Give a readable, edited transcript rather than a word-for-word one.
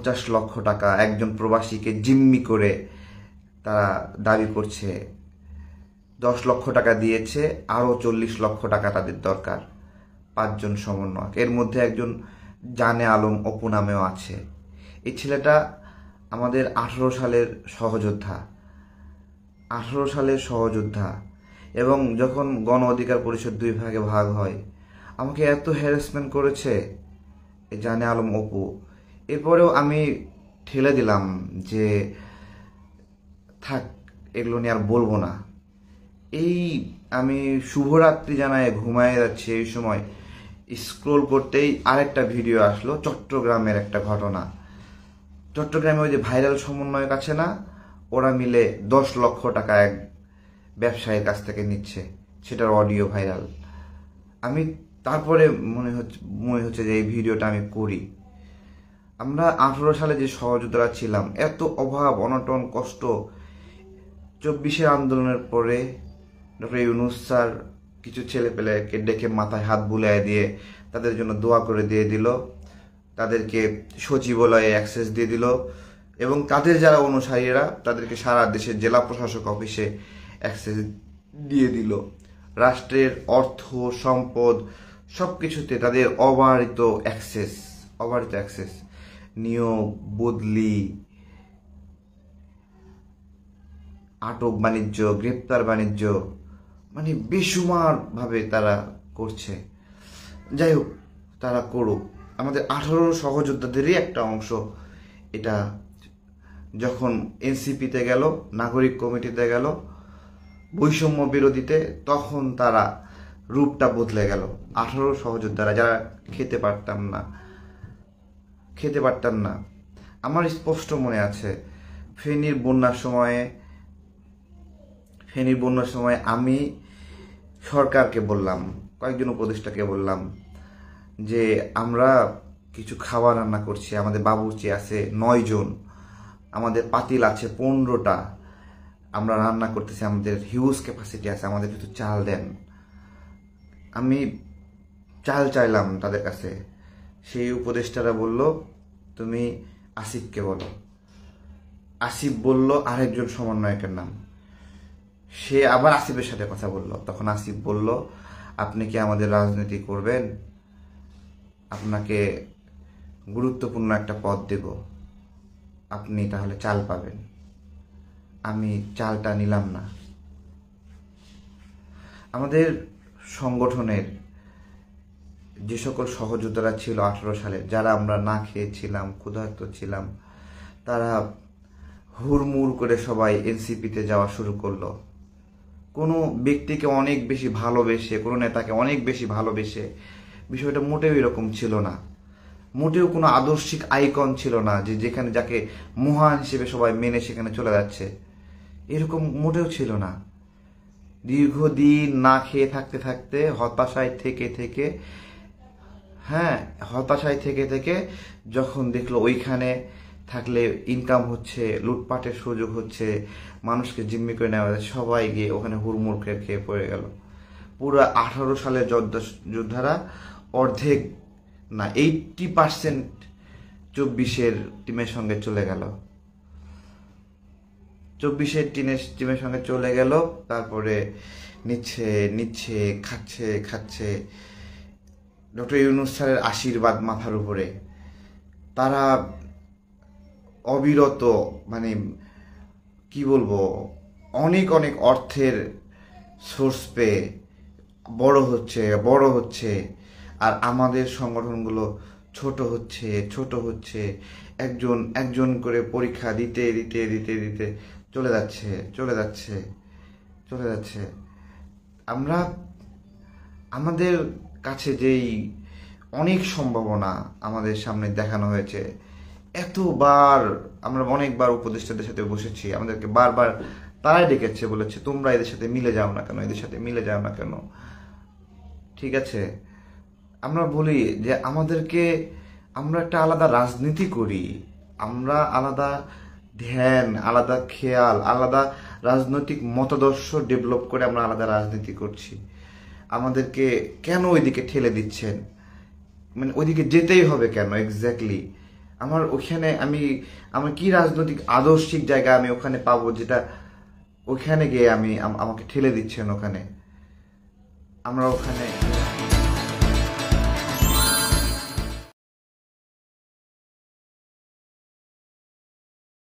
50 লক্ষ টাকা একজন প্রবাসীকে জিম্মি করে তারা দাবি করছে। 10 লক্ষ টাকা দিয়েছে, আরও 40 লক্ষ টাকা তাদের দরকার। 5 জন সমন্বয়ক, এর মধ্যে একজন জানে আলম অপু নামেও আছে। এই ছেলেটা আমাদের 18 সালের সহযোদ্ধা, 18 সালের সহযোদ্ধা। এবং যখন গণ অধিকার পরিষদ 2 ভাগে ভাগ হয়, আমাকে এত হ্যারাসমেন্ট করেছে এই জানে আলম অপু। এরপরেও আমি ঠেলে দিলাম যে থাক, এগুলো নিয়ে আর বলবো না। এই আমি শুভরাত্রি জানায় ঘুমায় যাচ্ছি, এই সময় স্ক্রোল করতেই আরেকটা ভিডিও আসলো, চট্টগ্রামের একটা ঘটনা। চট্টগ্রামে ওই যে ভাইরাল সমন্বয়ক আছে না, ওরা মিলে 10 লক্ষ টাকা এক ব্যবসায়ীর কাছ থেকে নিচ্ছে, সেটার অডিও ভাইরাল। আমি তারপরে মনে হচ্ছে যে এই ভিডিওটা আমি করি। আমরা 18 সালে যে সহযোদ্ধারা ছিলাম, এত অভাব অনটন কষ্ট, 24-এর আন্দোলনের পরে ডক্টর ইউনূস স্যার কিছু ছেলেপেলেকে ডেকে মাথায় হাত বুলিয়ে দিয়ে তাদের জন্য দোয়া করে দিয়ে দিল, তাদেরকে সচিবালয়ে অ্যাক্সেস দিয়ে দিল, এবং তাদের যারা অনুসারীরা তাদেরকে সারা দেশের জেলা প্রশাসক অফিসে অ্যাক্সেস দিয়ে দিল। রাষ্ট্রের অর্থ সম্পদ সব কিছুতে তাদের অবারিত অ্যাক্সেস, নিয়োগ, বদলি, আটক বাণিজ্য, গ্রেপ্তার বাণিজ্য, মানে বেসুমারভাবে তারা করছে। যাই হোক, তারা করুক, আমাদের 18 সহযোদ্ধাদেরই একটা অংশ এটা যখন এনসিপিতে গেল, নাগরিক কমিটিতে গেল, বৈষম্য বিরোধীতে, তখন তারা রূপটা বদলে গেল। 18 সহযোদ্ধারা যারা খেতে পারতাম না। আমার স্পষ্ট মনে আছে, ফেনীর বন্যার সময় আমি সরকারকে বললাম, কয়েকজন উপদেষ্টাকে বললাম যে আমরা কিছু খাবার রান্না করছি, আমাদের বাবুর্চি আছে 9 জন, আমাদের পাতিল আছে 15টা, আমরা রান্না করতেছি, আমাদের হিউজ ক্যাপাসিটি আছে, আমাদের কিছু চাল দেন। আমি চাল চাইলাম তাদের কাছে, সেই উপদেষ্টারা বলল তুমি আসিফকে বলো। আসিফ বলল আরেকজন সমন্বয়কের নাম, সে আবার আসিফের সাথে কথা বলল। তখন আসিফ বলল আপনি কি আমাদের রাজনীতি করবেন, আপনাকে গুরুত্বপূর্ণ একটা পদ দেব, আপনি তাহলে চাল পাবেন। আমি চালটা নিলাম না। আমাদের সংগঠনের যে সকল সহযোদ্ধারা ছিল 18 সালে, যারা আমরা না খেয়েছিলাম, ক্ষুধার্ত ছিলাম, তারা হুড়মুড় করে সবাই এনসিপিতে যাওয়া শুরু করলো। কোনো ব্যক্তিকে অনেক বেশি ভালোবেসে, কোনো নেতাকে অনেক বেশি ভালোবেসে, বিষয়টা মোটেও এরকম ছিল না। মোটেও কোনো আদর্শিক আইকন ছিল না যে যেখানে যাকে মহান হিসেবে সবাই মেনে সেখানে চলে যাচ্ছে, এরকম মোটেও ছিল না। দীর্ঘদিন না খেয়ে থাকতে হতাশায় থেকে যখন দেখলো ওইখানে থাকলে ইনকাম হচ্ছে, লুটপাটের সুযোগ হচ্ছে, মানুষকে জিম্মি করে নেওয়া যায়, সবাই গিয়ে ওখানে হুড়মুড় খেয়ে পড়ে গেল। পুরো 18 সালের যোদ্ধারা অর্ধেক না 80% 24-এর টিমের সঙ্গে চলে গেল। 24-এর টিমের সঙ্গে চলে গেল। তারপরে নিচ্ছে খাচ্ছে ডক্টর ইউনূস স্যারের আশীর্বাদ মাথার উপরে। তারা অবিরত, মানে কি বলবো, অনেক অর্থের সোর্স পেয়ে বড় হচ্ছে, আর আমাদের সংগঠনগুলো ছোট হচ্ছে, একজন করে পরীক্ষা দিতে চলে যাচ্ছে। আমরা আমাদের কাছে যেই অনেক সম্ভাবনা আমাদের সামনে দেখানো হয়েছে, এতবার আমরা অনেকবার উপদেষ্টাদের সাথে বসেছি, আমাদেরকে বারবার তারাই ডেকেছে, বলেছে তোমরা এদের সাথে মিলে যাও না কেন। ঠিক আছে, আমরা বলি যে আমরা একটা আলাদা রাজনীতি করি, আমরা আলাদা ধ্যান, আলাদা খেয়াল, আলাদা রাজনৈতিক মতাদর্শ ডেভেলপ করে আমরা আলাদা রাজনীতি করছি। আমাদেরকে কেন ওইদিকে ঠেলে দিচ্ছেন, মানে ওইদিকে যেতেই হবে কেন এক্স্যাক্টলি? আমার ওখানে আমার কি রাজনৈতিক আদর্শিক জায়গা আমি ওখানে পাবো, যেটা ওখানে গিয়ে আমাকে ঠেলে দিচ্ছেন ওখানে। আমরা ওখানে